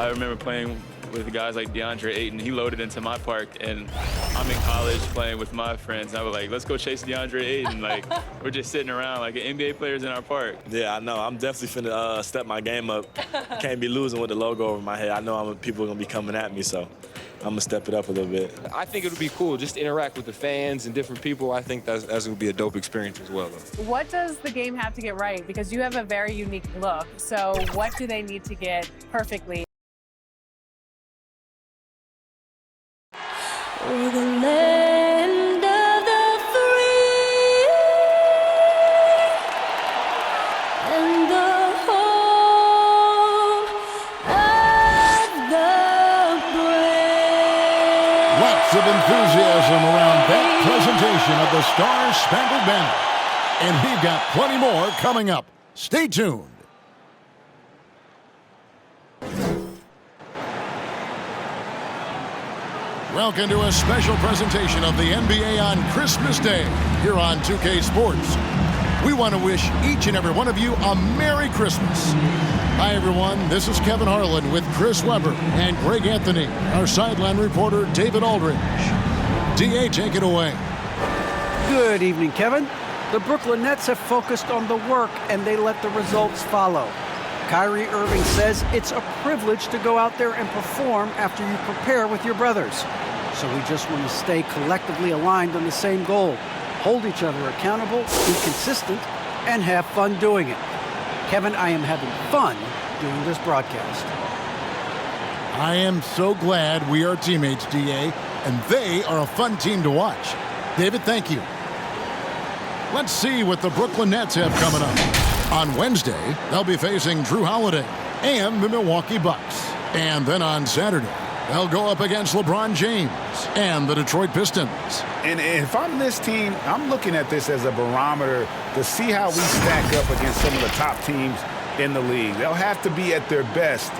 I remember playing with guys like DeAndre Ayton. He loaded into my park, and I'm in college playing with my friends. And I was like, let's go chase DeAndre Ayton. Like, we're just sitting around like NBA players in our park. Yeah, I know. I'm definitely finna step my game up. Can't be losing with the logo over my head. I know people are going to be coming at me, so I'm going to step it up a little bit. I think it would be cool just to interact with the fans and different people. I think that's going to be a dope experience as well, though. What does the game have to get right? Because you have a very unique look. So what do they need to get perfectly? We're the land of the free and the home of the brave. Lots of enthusiasm around that presentation of the Star-Spangled Banner. And we've got plenty more coming up. Stay tuned. Welcome to a special presentation of the NBA on Christmas Day here on 2K Sports. We want to wish each and every one of you a Merry Christmas. Hi, everyone. This is Kevin Harlan with Chris Webber and Greg Anthony, our sideline reporter, David Aldridge. D.A., take it away. Good evening, Kevin. The Brooklyn Nets have focused on the work, and they let the results follow. Kyrie Irving says it's a privilege to go out there and perform after you prepare with your brothers. So we just want to stay collectively aligned on the same goal. Hold each other accountable, be consistent, and have fun doing it. Kevin, I am having fun doing this broadcast. I am so glad we are teammates, D.A., and they are a fun team to watch. David, thank you. Let's see what the Brooklyn Nets have coming up. On Wednesday, they'll be facing Drew Holiday and the Milwaukee Bucks. And then on Saturday, they'll go up against LeBron James and the Detroit Pistons. And if I'm this team, I'm looking at this as a barometer to see how we stack up against some of the top teams in the league. They'll have to be at their best,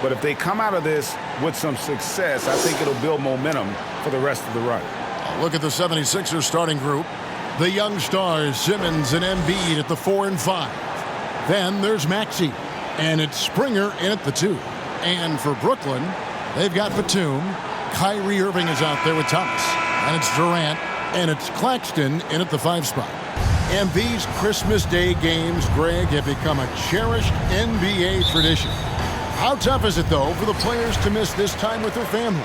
but if they come out of this with some success, I think it'll build momentum for the rest of the run. Look at the 76ers starting group. The young stars, Simmons and Embiid at the 4 and 5. Then there's Maxey, and it's Springer in at the 2. And for Brooklyn, they've got Batum. Kyrie Irving is out there with Thomas. And it's Durant, and it's Claxton in at the 5 spot. And these Christmas Day games, Greg, have become a cherished NBA tradition. How tough is it, though, for the players to miss this time with their families?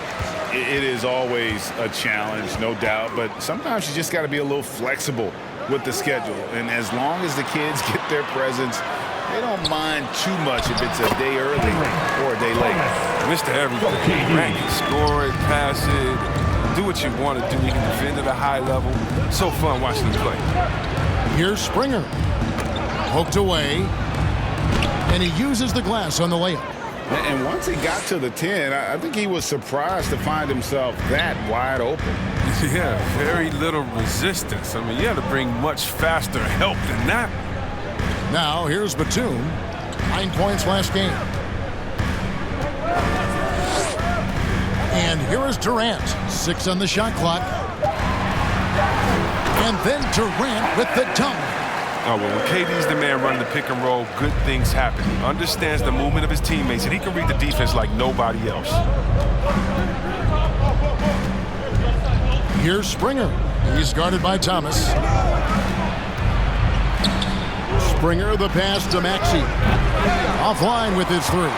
It is always a challenge, no doubt, but sometimes you just got to be a little flexible with the schedule. And as long as the kids get their presents, they don't mind too much if it's a day early or a day late. Mr. Everything. Grant can score it, pass it, do what you want to do. You can defend at a high level. So fun watching him play. Here's Springer. Poked away. And he uses the glass on the layup. And once he got to the 10, I think he was surprised to find himself that wide open. Yeah, very little resistance. I mean, you had to bring much faster help than that. Now, here's Batum. 9 points last game. And here is Durant. 6 on the shot clock. And then Durant with the dunk. Oh, well, when KD's the man running the pick and roll, good things happen. He understands the movement of his teammates, and he can read the defense like nobody else. Here's Springer. He's guarded by Thomas. Springer, the pass to Maxey. Offline with his 3.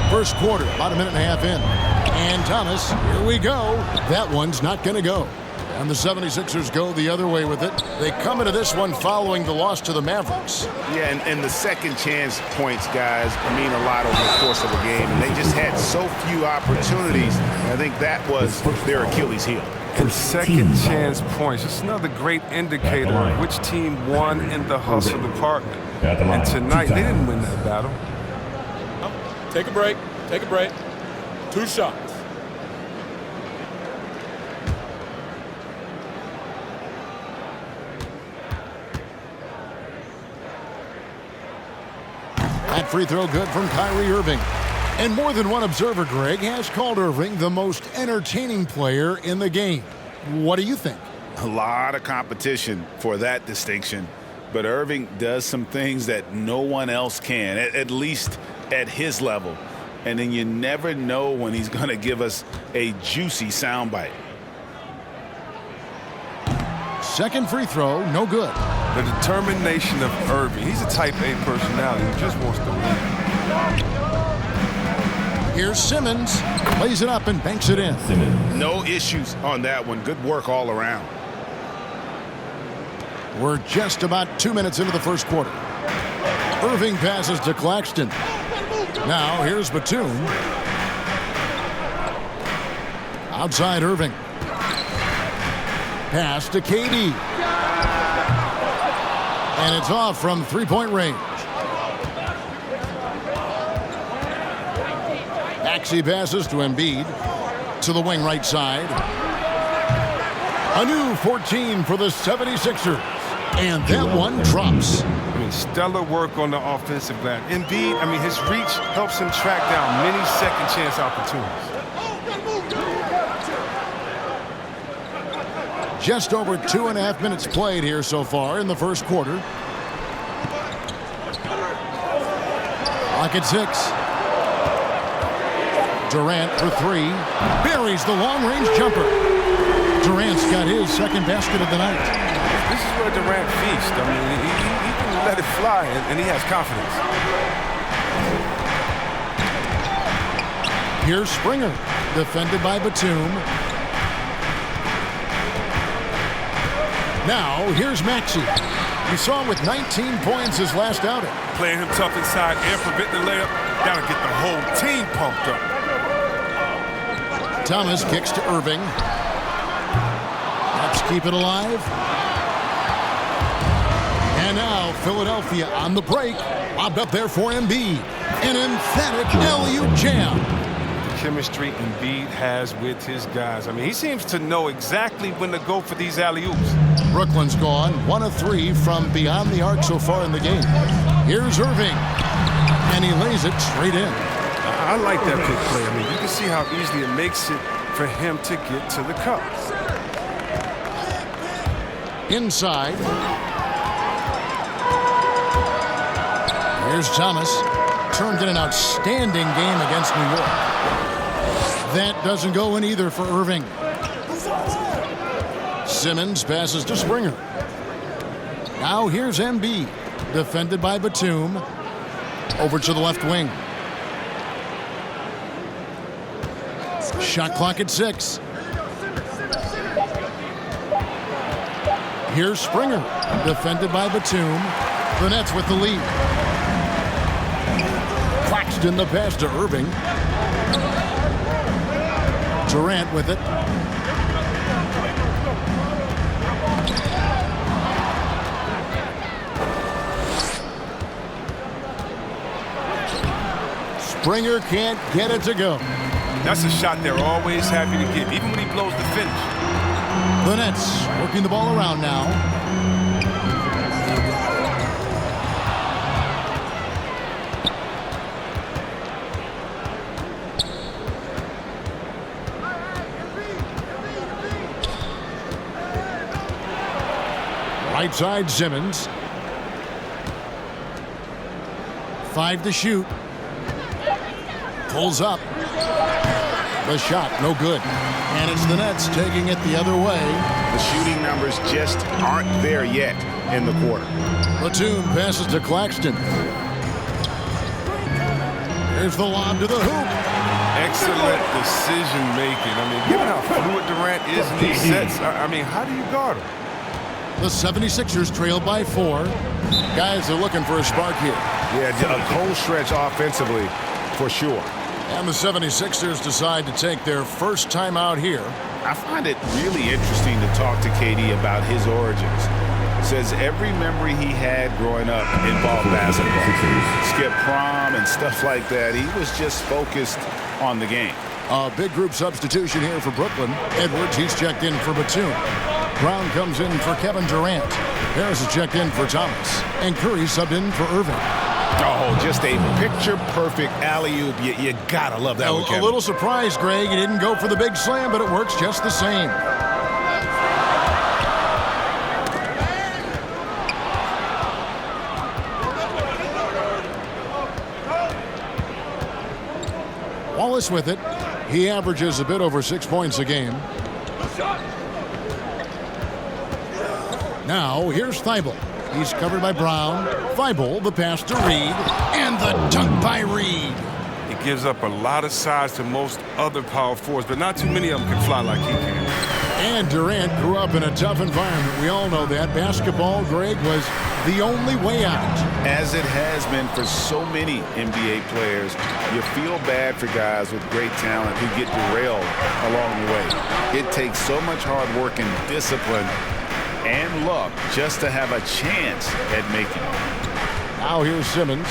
First quarter, about a minute and a half in. And Thomas, here we go. That one's not going to go. And the 76ers go the other way with it. They come into this one following the loss to the Mavericks. Yeah, and the second chance points, guys, mean a lot over the course of a game. And they just had so few opportunities. I think that was their Achilles heel. And second chance points. It's another great indicator of which team won in the hustle department. And tonight, they didn't win that battle. Take a break. Take a break. 2 shots. That free throw good from Kyrie Irving. And more than one observer, Greg, has called Irving the most entertaining player in the game. What do you think? A lot of competition for that distinction. but Irving does some things that no one else can, at least at his level. And then you never know when he's going to give us a juicy soundbite. Second free throw, no good. The determination of Irving. He's a type A personality. He just wants to win. Here's Simmons. Lays it up and banks it in. No issues on that one. Good work all around. We're just about 2 minutes into the first quarter. Irving passes to Claxton. Now here's Batum. Outside Irving. Pass to KD. And it's off from three-point range. Maxey passes to Embiid. To the wing right side. A new 14 for the 76ers. And that one drops. I mean, stellar work on the offensive glass. Embiid, I mean, his reach helps him track down many second-chance opportunities. Just over 2.5 minutes played here so far in the first quarter. Clock at 6. Durant for 3. Buries the long-range jumper. Durant's got his second basket of the night. This is where Durant feasts. I mean, he can let it fly, and he has confidence. Here's Springer, defended by Batum. Now, here's Maxey. We saw him with 19 points his last outing. Playing him tough inside and prevent the layup. Gotta get the whole team pumped up. Thomas kicks to Irving. Let's keep it alive. And now Philadelphia on the break. Lobbed up there for Embiid. An emphatic alley-oop jam. The chemistry Embiid has with his guys. I mean, he seems to know exactly when to go for these alley-oops. Brooklyn's gone 1 of 3 from beyond the arc so far in the game. Here's Irving. And he lays it straight in. I like that pick play. I mean, you can see how easily it makes it for him to get to the cup. Inside. Here's Thomas. Turned in an outstanding game against New York. That doesn't go in either for Irving. Simmons passes to Springer. Now here's Embiid. Defended by Batum. Over to the left wing. Shot clock at 6. Here's Springer. Defended by Batum. The Nets with the lead. Claxton the pass to Irving. Durant with it. Springer can't get it to go. That's a shot they're always happy to get, even when he blows the finish. The Nets working the ball around now. Right side Simmons. 5 to shoot. Pulls up. The shot, no good. And it's the Nets taking it the other way. The shooting numbers just aren't there yet in the quarter. Batum passes to Claxton. Here's the lob to the hoop. Excellent decision making. I mean, given how fluid Durant is in these sets, I mean, how do you guard him? The 76ers trail by 4. Guys are looking for a spark here. Yeah, a cold stretch offensively for sure. And the 76ers decide to take their first time out here. I find it really interesting to talk to KD about his origins. Says every memory he had growing up involved basketball. Skip prom and stuff like that. He was just focused on the game. A big group substitution here for Brooklyn. Edwards, he's checked in for Batum. Brown comes in for Kevin Durant. Harris is checked in for Thomas. And Curry subbed in for Irving. Oh, just a picture-perfect alley-oop. You gotta love that one, Kevin. A little surprise, Greg. He didn't go for the big slam, but it works just the same. Lewis with it. He averages a bit over 6 points a game. Now, here's Thibault. He's covered by Brown. Thibault, the pass to Reed. And the dunk by Reed. He gives up a lot of size to most other power forwards, but not too many of them can fly like he can. And Durant grew up in a tough environment. We all know that. Basketball, Greg, was the only way out. As it has been for so many NBA players, you feel bad for guys with great talent who get derailed along the way. It takes so much hard work and discipline and luck just to have a chance at making it. Now here's Simmons.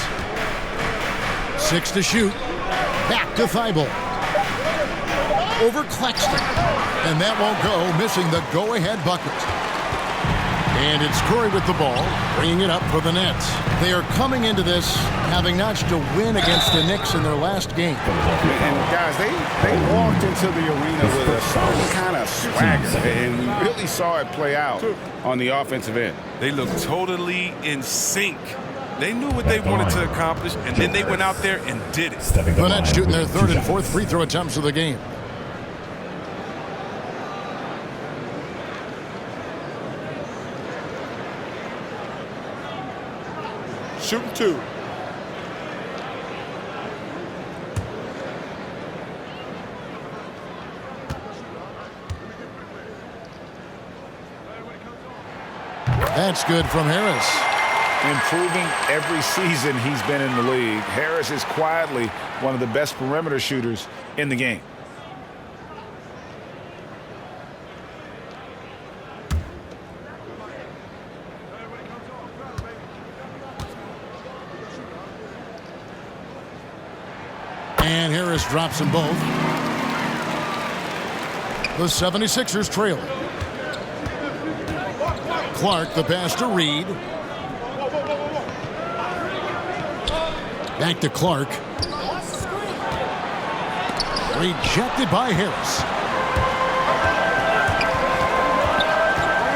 6 to shoot. Back to Thibault. Over Claxton. And that won't go, missing the go-ahead bucket. And it's Curry with the ball, bringing it up for the Nets. They are coming into this having notched a win against the Knicks in their last game. And guys, they walked into the arena with a certain kind of swagger, and we really saw it play out on the offensive end. They looked totally in sync. They knew what they wanted to accomplish, and then they went out there and did it. The Nets shooting their third and fourth free throw attempts of the game. Shooting 2. That's good from Harris. Improving every season he's been in the league. Harris is quietly one of the best perimeter shooters in the game. And Harris drops them both. The 76ers trail. Clark, the pass to Reed. Back to Clark. Rejected by Harris.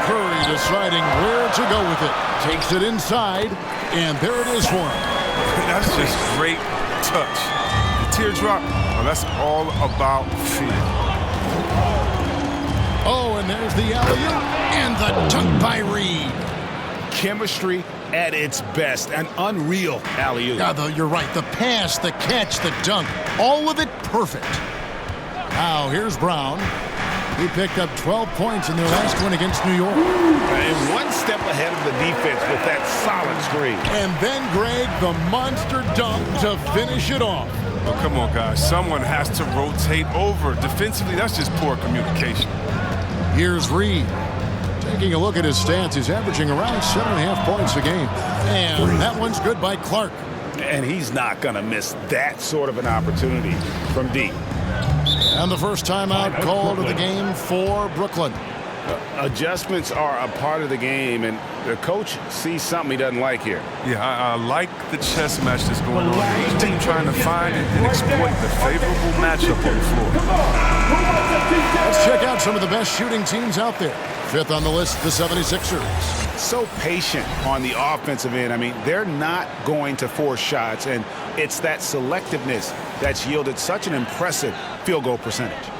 Curry deciding where to go with it. Takes it inside, and there it is for him. That's just great touch. Teardrop, well, that's all about feel. Oh, and there's the alley-oop and the dunk by Reed. Chemistry at its best, an unreal alley-oop. You're right. The pass, the catch, the dunk, all of it perfect. Now here's Brown. He picked up 12 points in their last win against New York. And one step ahead of the defense with that solid screen. And then, Greg, the monster dunk to finish it off. Oh, come on, guys. Someone has to rotate over. Defensively, that's just poor communication. Here's Reed. Taking a look at his stats, he's averaging around 7.5 points a game. And that one's good by Clark. And he's not going to miss that sort of an opportunity from deep. And the first timeout called of the game for Brooklyn. Adjustments are a part of the game, and the coach sees something he doesn't like here. Yeah, I like the chess match that's going on. Each team trying to find and exploit the favorable matchup on the floor. Let's check out some of the best shooting teams out there. Fifth on the list, the 76ers. So patient on the offensive end. I mean, they're not going to force shots, and it's that selectiveness that's yielded such an impressive field goal percentage.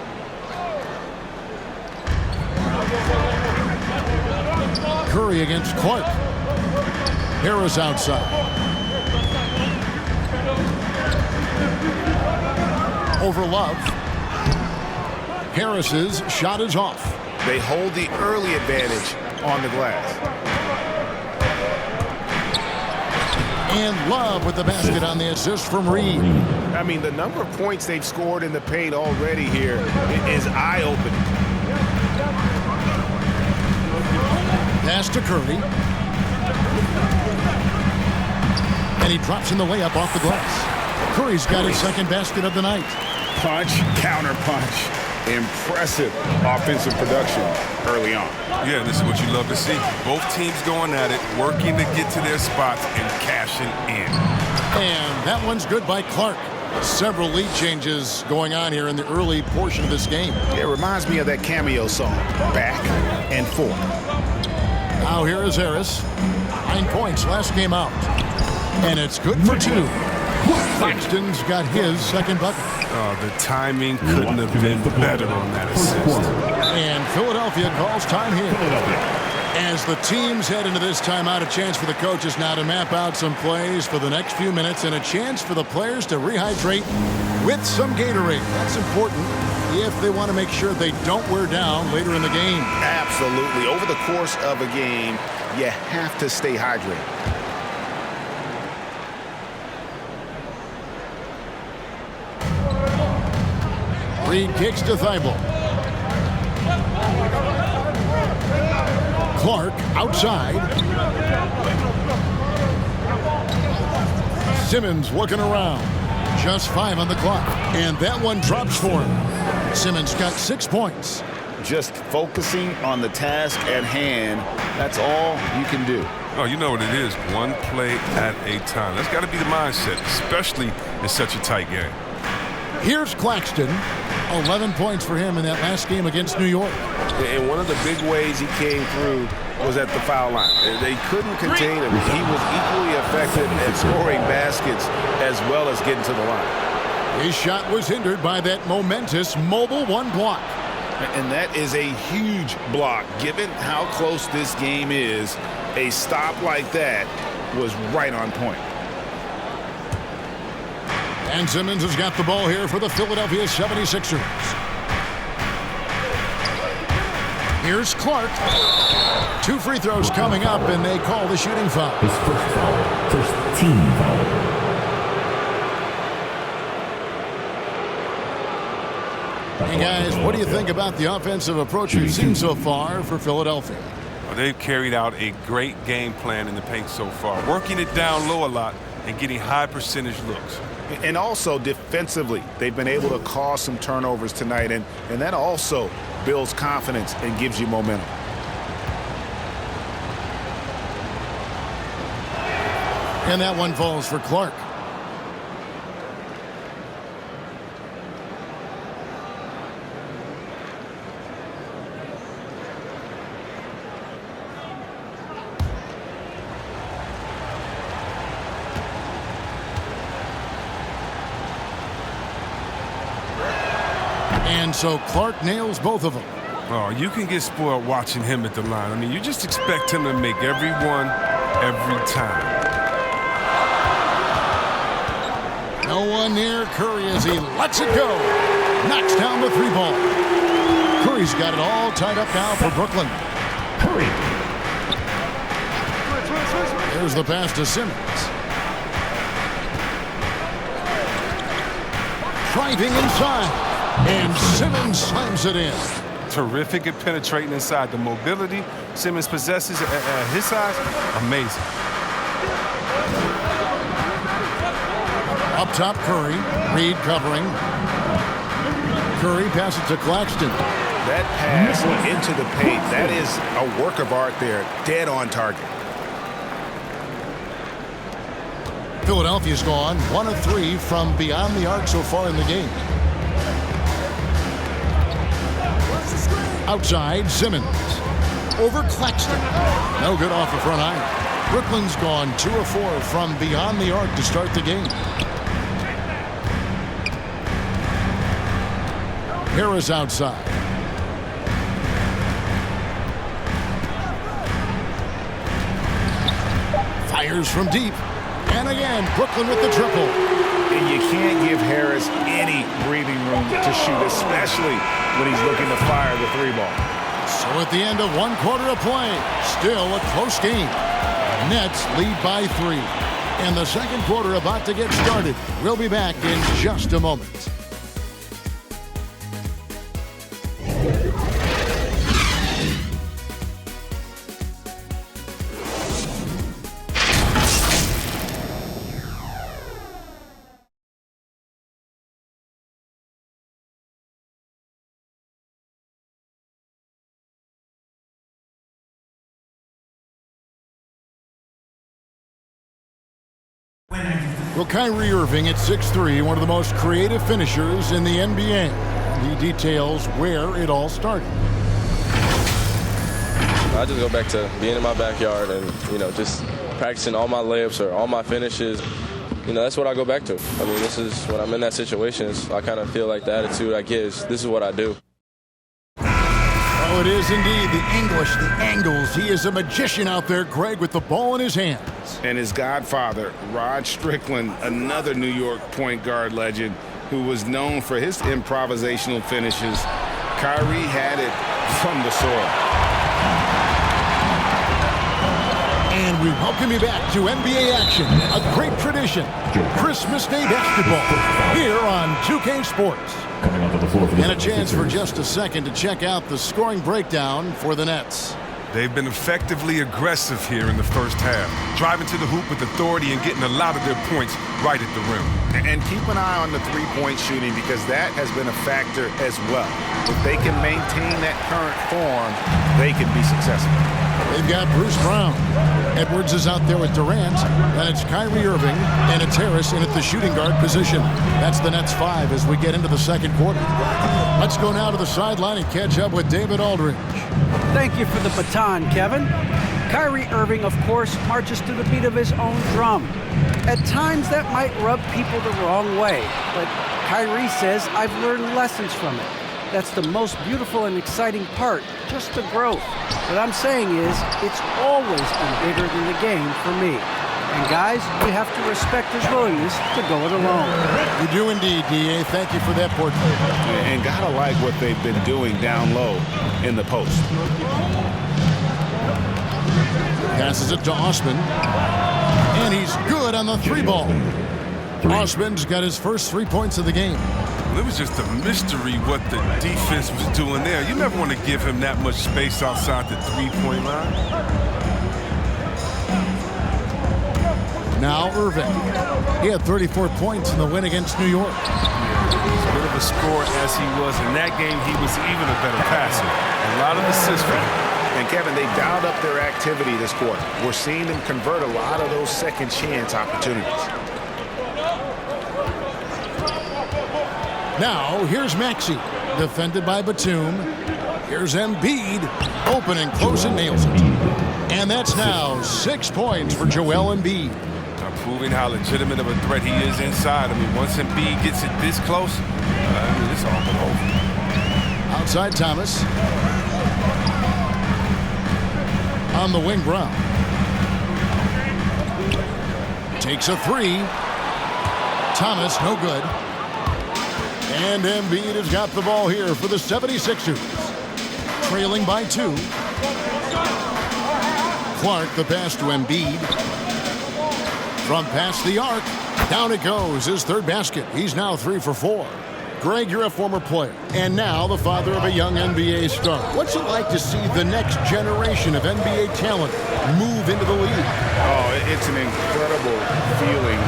Curry against Clark. Harris outside. Over Love. Harris's shot is off. They hold the early advantage on the glass. And Love with the basket on the assist from Reed. I mean, the number of points they've scored in the paint already here is eye-opening. Pass to Curry. And he drops in the layup off the glass. Curry's got his second basket of the night. Punch, counter punch. Impressive offensive production early on. Yeah, this is what you love to see. Both teams going at it, working to get to their spots and cashing in. And that one's good by Clark. Several lead changes going on here in the early portion of this game. It reminds me of that cameo song, Back and Forth. Now here is Harris. 9 points last game out. And it's good for 2. Claxton's got his second bucket. Oh, the timing couldn't have been better on that assist. And Philadelphia calls time here. As the teams head into this timeout, a chance for the coaches now to map out some plays for the next few minutes and a chance for the players to rehydrate with some Gatorade. That's important if they want to make sure they don't wear down later in the game. Absolutely. Over the course of a game, you have to stay hydrated. Reed kicks to Thibault. Clark outside. Simmons looking around. Just 5 on the clock. And that one drops for him. Simmons got 6 points. Just focusing on the task at hand, that's all you can do. Oh, you know what it is. One play at a time. That's got to be the mindset, especially in such a tight game. Here's Claxton. 11 points for him in that last game against New York. And one of the big ways he came through was at the foul line. They couldn't contain him. He was equally effective at scoring baskets as well as getting to the line. His shot was hindered by that momentous mobile one block. And that is a huge block. Given how close this game is, a stop like that was right on point. And Simmons has got the ball here for the Philadelphia 76ers. Here's Clark. 2 free throws coming up, and they call the shooting foul. His first foul, first team foul. Hey, guys, what do you think about the offensive approach we've seen so far for Philadelphia? Well, they've carried out a great game plan in the paint so far, working it down low a lot and getting high percentage looks. And also defensively, they've been able to cause some turnovers tonight, and that also builds confidence and gives you momentum. And that one falls for Clark. And so Clark nails both of them. Oh, you can get spoiled watching him at the line. I mean, you just expect him to make every one, every time. No one near Curry as he lets it go. Knocks down the 3 ball. Curry's got it all tied up now for Brooklyn. Curry. Here's the pass to Simmons. Driving inside. And Simmons slams it in. Terrific at penetrating inside. The mobility Simmons possesses at his size, amazing. Up top, Curry. Reed covering. Curry passes to Claxton. That pass into the paint, that is a work of art there. Dead on target. Philadelphia's gone 1 of 3 from beyond the arc so far in the game. Outside, Simmons. Over Claxton. No good off the front iron. Brooklyn's gone 2 of 4 from beyond the arc to start the game. Harris outside. Fires from deep. And again, Brooklyn with the triple. And you can't give Harris any breathing room to shoot, especially when he's looking to fire the 3 ball. So at the end of 1 quarter of play, still a close game. Nets lead by 3. And the second quarter about to get started. We'll be back in just a moment. Well, Kyrie Irving at 6'3", one of the most creative finishers in the NBA. He details where it all started. I just go back to being in my backyard and, just practicing all my layups or all my finishes, that's what I go back to. I mean, this is when I'm in that situation. I kind of feel like the attitude I get is this is what I do. Oh, it is indeed the English, the angles. He is a magician out there, Greg, with the ball in his hands. And his godfather, Rod Strickland, another New York point guard legend who was known for his improvisational finishes. Kyrie had it from the soil. And we welcome you back to NBA action, a great tradition. Christmas Day basketball here on 2K Sports. Coming onto the floor for the And a chance for just a second to check out the scoring breakdown for the Nets. They've been effectively aggressive here in the first half, driving to the hoop with authority and getting a lot of their points right at the rim. And keep an eye on the three-point shooting because that has been a factor as well. If they can maintain that current form, they can be successful. They've got Bruce Brown. Edwards is out there with Durant. Then it's Kyrie Irving and it's Harris in at the shooting guard position. That's the Nets 5 as we get into the second quarter. Let's go now to the sideline and catch up with David Aldridge. Thank you for the baton, Kevin. Kyrie Irving, of course, marches to the beat of his own drum. At times, that might rub people the wrong way, but Kyrie says, I've learned lessons from it. That's the most beautiful and exciting part, just the growth. What I'm saying is, it's always been bigger than the game for me. And guys, we have to respect his willingness to go it alone. You do indeed, D.A. Thank you for that portrait. And gotta like what they've been doing down low in the post. Passes it to Osman. And he's good on the three ball. Osman's got his first 3 points of the game. It was just a mystery what the defense was doing there. You never want to give him that much space outside the three-point line. Now Irving. He had 34 points in the win against New York. As good of a scorer as he was in that game, he was even a better passer. A lot of assists for him. And Kevin, they dialed up their activity this quarter. We're seeing them convert a lot of those second chance opportunities. Now, here's Maxey, defended by Batum. Here's Embiid, open and close and nails it. And that's now 6 points for Joel Embiid. Proving how legitimate of a threat he is inside. I mean, once Embiid gets it this close, it's all but over. Outside Thomas. On the wing, Brown. Takes a three. Thomas, no good. And Embiid has got the ball here for the 76ers. Trailing by 2. Clark, the pass to Embiid. From past the arc, down it goes, his third basket. He's now 3 for 4. Greg, you're a former player, and now the father of a young NBA star. What's it like to see the next generation of NBA talent move into the league? Oh, it's an incredible feeling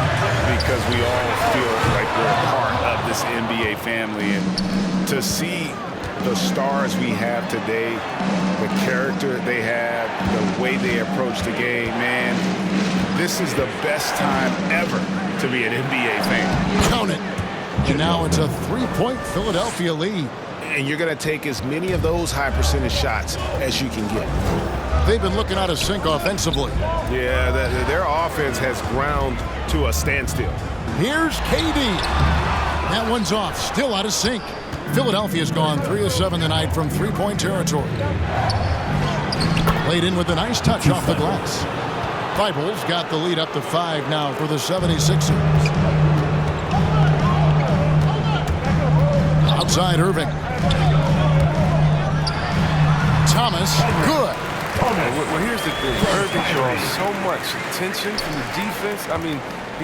because we all feel like we're a part of this NBA family. And to see the stars we have today, the character they have, the way they approach the game, man, this is the best time ever to be an NBA fan. Count it. And now it's a 3-point Philadelphia lead. And you're going to take as many of those high percentage shots as you can get. They've been looking out of sync offensively. Yeah, their offense has ground to a standstill. Here's KD. That one's off, still out of sync. Philadelphia's gone 3 of 7 tonight from 3-point territory. Played in with a nice touch off the glass. Thibault's got the lead up to 5 now for the 76ers. Outside Irving. Thomas, good. Well, here's the thing. Irving draws so much attention from the defense. I mean,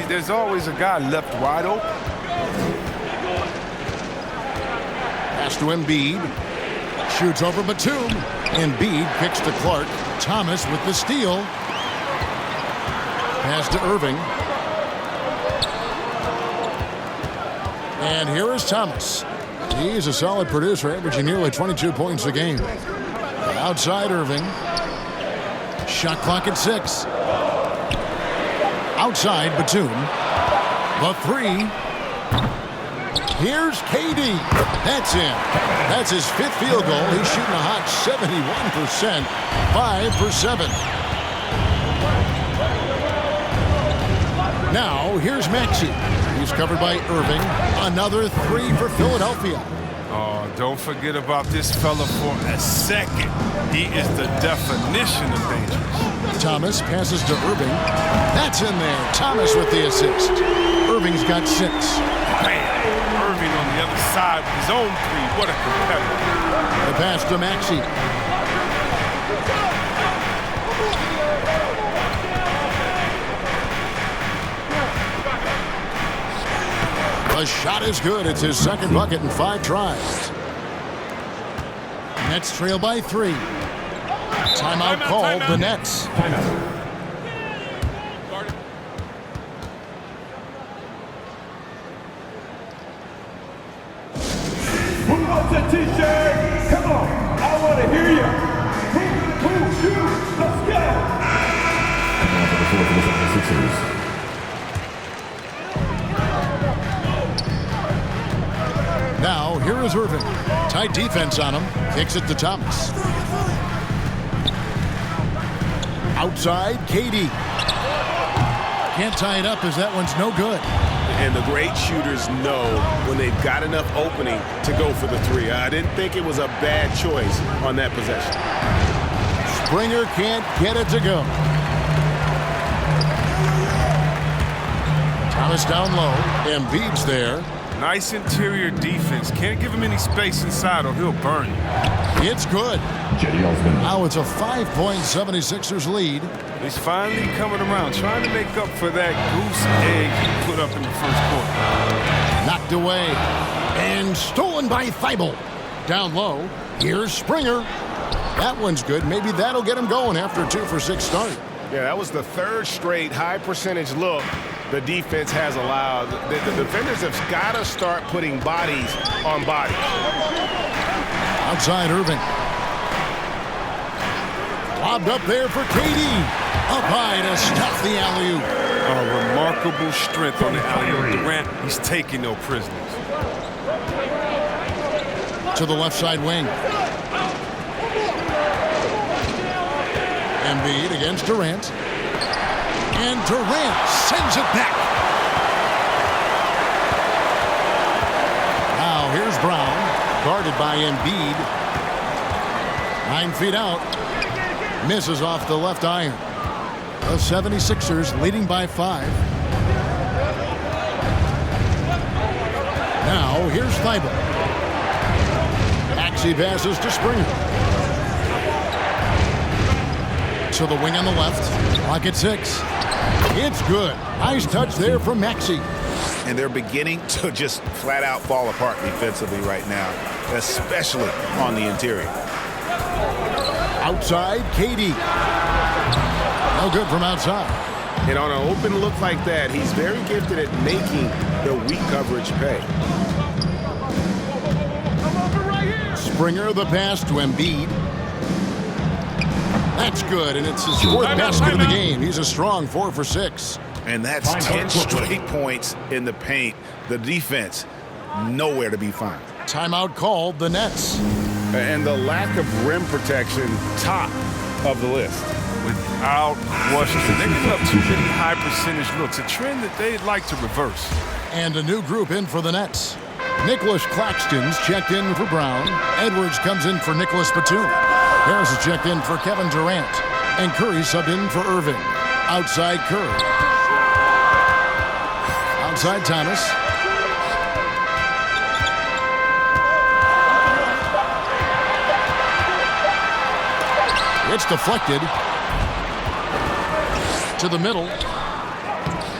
there's always a guy left wide open. Pass to Embiid. Shoots over Batum. Embiid kicks to Clark. Thomas with the steal. Pass to Irving. And here is Thomas. He's a solid producer, averaging nearly 22 points a game. Outside Irving. Shot clock at 6. Outside Batum. The 3. Here's KD. That's in. That's his 5th field goal. He's shooting a hot 71%. 5 for 7. Now, here's Maxey. He's covered by Irving. Another three for Philadelphia. Oh, don't forget about this fella for a second. He is the definition of dangerous. Thomas passes to Irving. That's in there. Thomas with the assist. Irving's got 6. Man, Irving on the other side with his own three. What a competitor. The pass to Maxey. The shot is good. It's his second bucket in 5 tries. Nets trail by 3. Timeout called. The Nets. Who wants a t-shirt? Come on, I want to hear you. Move, shoot, let's go. And now for the floor for the 76ers. Now, here is Irving. Tight defense on him. Kicks it to Thomas. Outside, KD. Can't tie it up as that one's no good. And the great shooters know when they've got enough opening to go for the 3. I didn't think it was a bad choice on that possession. Springer can't get it to go. Thomas down low. Embiid's there. Nice interior defense. Can't give him any space inside or he'll burn you. It's good. Now it's a 5-point 76ers lead. He's finally coming around, trying to make up for that goose egg he put up in the first quarter. Knocked away. And stolen by Thibault. Down low. Here's Springer. That one's good. Maybe that'll get him going after a 2-for-6 start. Yeah, that was the 3rd straight high percentage look the defense has allowed. The defenders have got to start putting bodies on bodies. Outside Irving. Lobbed up there for KD. Up high to stop the alley-oop. A remarkable strength on the alley-oop. Durant, he's taking no prisoners. To the left side wing. Embiid against Durant. And Durant sends it back. Now here's Brown, guarded by Embiid. 9 feet out. Misses off the left iron. The 76ers leading by 5. Now here's Thibault. Maxey passes to Springer. To the wing on the left. Clock at 6. It's good. Nice touch there from Maxey. And they're beginning to just flat out fall apart defensively right now, especially on the interior. Outside, KD. No good from outside. And on an open look like that, he's very gifted at making the weak coverage pay. Springer the pass to Embiid. That's good, and it's his 4th basket of the game. He's a strong 4 for 6. And that's 10 straight points in the paint. The defense, nowhere to be found. Timeout called. The Nets. And the lack of rim protection, top of the list. Without Washington, they give up too many high percentage looks, a trend that they'd like to reverse. And a new group in for the Nets. Nicholas Claxton's checked in for Brown. Edwards comes in for Nicholas Batum. Harris is checked in for Kevin Durant. And Curry subbed in for Irving. Outside Curry. Outside Thomas. It's deflected to the middle.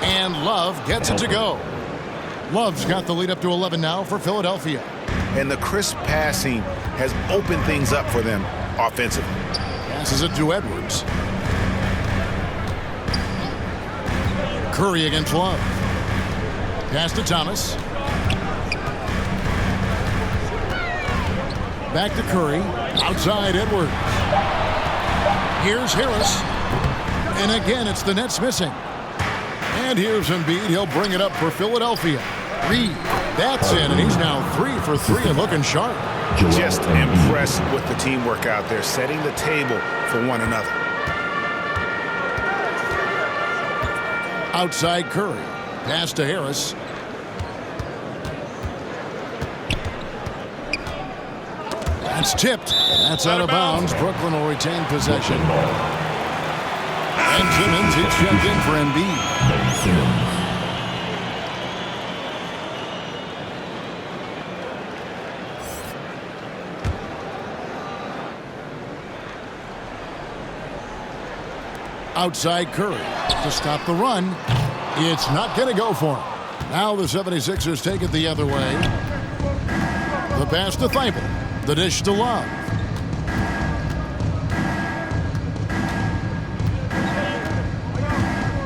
And Love gets it to go. Love's got the lead up to 11 now for Philadelphia. And the crisp passing has opened things up for them offensively. Passes it to Edwards. Curry against Love. Pass to Thomas. Back to Curry. Outside Edwards. Here's Harris. And again, it's the Nets missing. And here's Embiid. He'll bring it up for Philadelphia. Reed. That's in, and he's now 3 for 3 and looking sharp. Just impressed with the teamwork out there, setting the table for one another. Outside Curry. Pass to Harris. That's tipped. That's out of bounds. Brooklyn will retain possession. And Simmons, he's checked in for Embiid. Outside Curry to stop the run. It's not going to go for him. Now the 76ers take it the other way. The pass to Thibault. The dish to Love.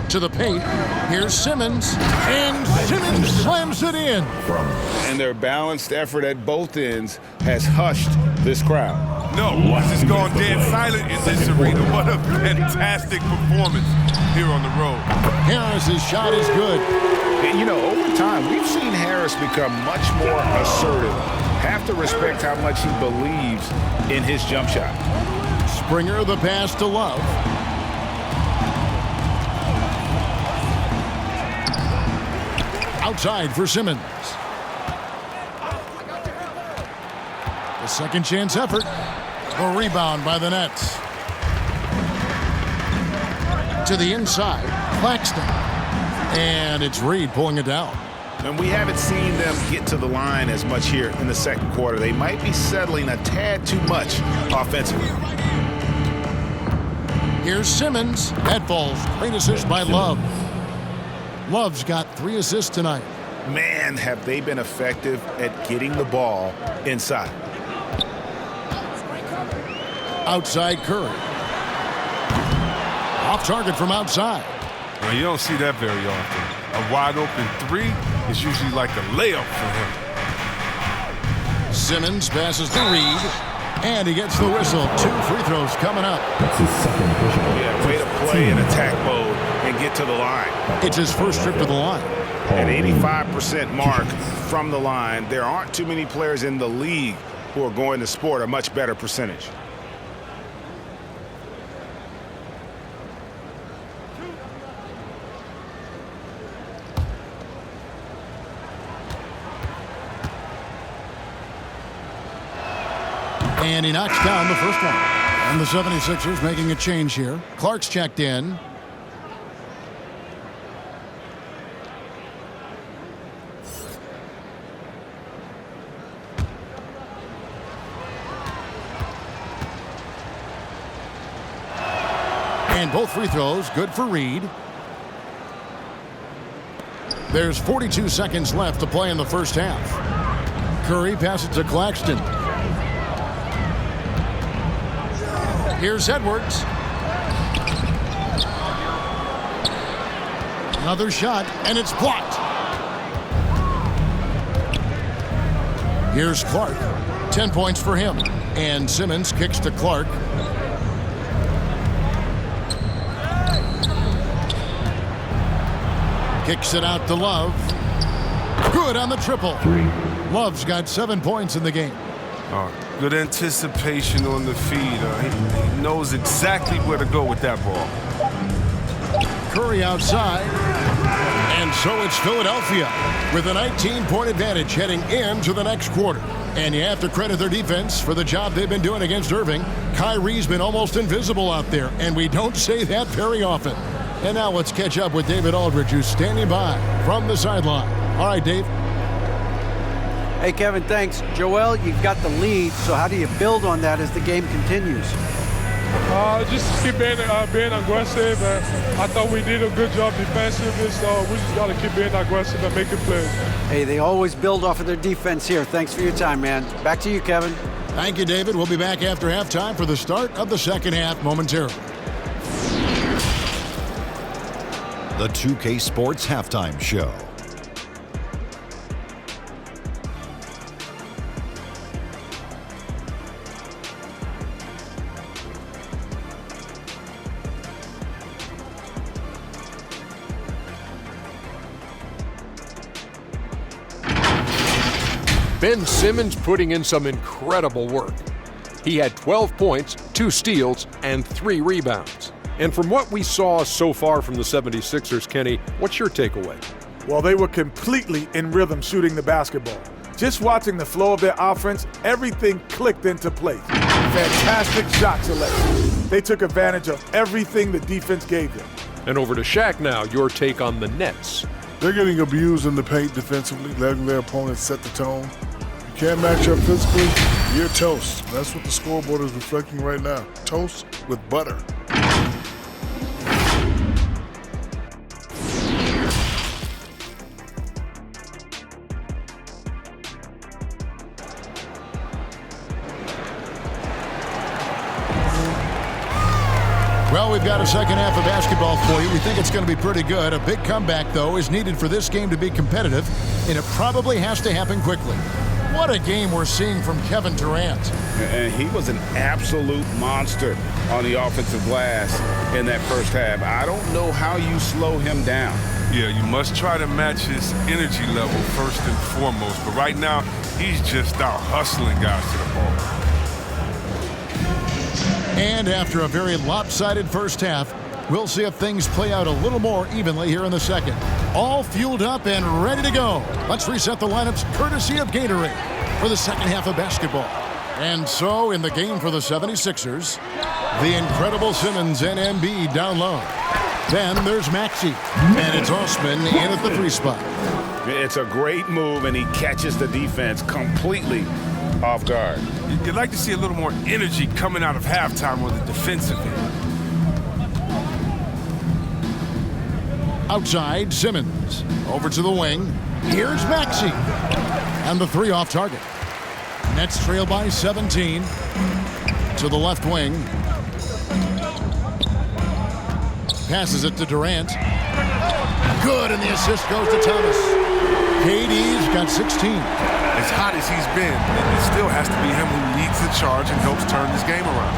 To the paint. Here's Simmons. And Simmons slams it in. And their balanced effort at both ends has hushed this crowd. No, it's just gone dead silent in this arena. What a fantastic performance here on the road. Harris's shot is good. And, you know, over time, we've seen Harris become much more assertive. Have to respect how much he believes in his jump shot. Springer, the pass to Love. Outside for Simmons. The second chance effort. The rebound by the Nets. To the inside, Claxton. And it's Reed pulling it down. And we haven't seen them get to the line as much here in the second quarter. They might be settling a tad too much offensively. Here's Simmons. That falls. Great assist by Love. Love's got 3 assists tonight. Man, have they been effective at getting the ball inside. Outside Curry. Off target from outside. Well, you don't see that very often. A wide open 3 is usually like a layup for him. Simmons passes to Reed. And he gets the whistle. 2 free throws coming up. That's his second official. Yeah, way to play in attack mode and get to the line. It's his first trip to the line. An 85% mark from the line. There aren't too many players in the league who are going to sport a much better percentage. And he knocks down the first one. And the 76ers making a change here. Clark's checked in. And both free throws good for Reed. There's 42 seconds left to play in the first half. Curry passes to Claxton. Here's Edwards. Another shot, and it's blocked. Here's Clark. 10 points for him. And Simmons kicks to Clark. Kicks it out to Love. Good on the triple. 3. Love's got 7 points in the game. Good anticipation on the feed. He knows exactly where to go with that ball. Curry outside. And so it's Philadelphia with a 19-point advantage heading into the next quarter. And you have to credit their defense for the job they've been doing against Irving. Kyrie's been almost invisible out there, and we don't say that very often. And now let's catch up with David Aldridge, who's standing by from the sideline. All right, Dave. Hey, Kevin, thanks. Joel, you've got the lead, so how do you build on that as the game continues? Just keep being aggressive. I thought we did a good job defensively, so we just got to keep being aggressive and making plays. Hey, they always build off of their defense here. Thanks for your time, man. Back to you, Kevin. Thank you, David. We'll be back after halftime for the start of the second half momentarily. The 2K Sports Halftime Show. Ben Simmons putting in some incredible work. He had 12 points, 2 steals, and 3 rebounds. And from what we saw so far from the 76ers, Kenny, what's your takeaway? Well, they were completely in rhythm shooting the basketball. Just watching the flow of their offense, everything clicked into place. Fantastic shot selection. They took advantage of everything the defense gave them. And over to Shaq now, your take on the Nets. They're getting abused in the paint defensively, letting their opponents set the tone. You can't match up physically, you're toast. That's what the scoreboard is reflecting right now. Toast with butter. Well, we've got a second half of basketball for you. We think it's going to be pretty good. A big comeback, though, is needed for this game to be competitive, and it probably has to happen quickly. What a game we're seeing from Kevin Durant. And he was an absolute monster on the offensive glass in that first half. I don't know how you slow him down. Yeah, you must try to match his energy level first and foremost. But right now, he's just out hustling guys to the ball. And after a very lopsided first half, we'll see if things play out a little more evenly here in the second. All fueled up and ready to go. Let's reset the lineups courtesy of Gatorade for the second half of basketball. And so in the game for the 76ers, the incredible Simmons and Embiid down low. Then there's Maxey, and it's Osman in at the 3 spot. It's a great move, and he catches the defense completely off guard. You'd like to see a little more energy coming out of halftime on the defensive end. Outside, Simmons. Over to the wing. Here's Maxey. And the 3 off target. Nets trail by 17. To the left wing. Passes it to Durant. Good, and the assist goes to Thomas. KD's got 16. As hot as he's been, it still has to be him who leads the charge and helps turn this game around.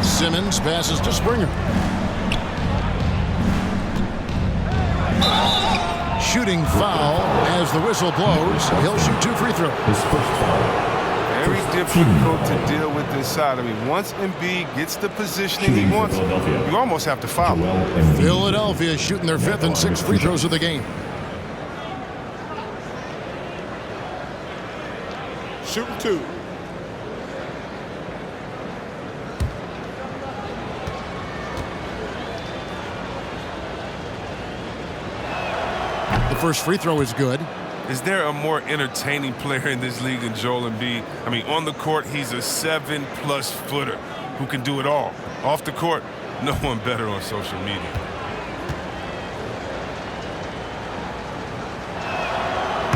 Simmons passes to Springer. Shooting foul as the whistle blows. He'll shoot 2 free throws. Very difficult to deal with this side. I mean, once Embiid gets the positioning he wants, you almost have to foul him. Philadelphia shooting their 5th and 6th free throws of the game. Shooting 2. The first free throw is good. Is there a more entertaining player in this league than Joel Embiid? I mean, on the court, he's a 7+ footer who can do it all. Off the court, no one better on social media.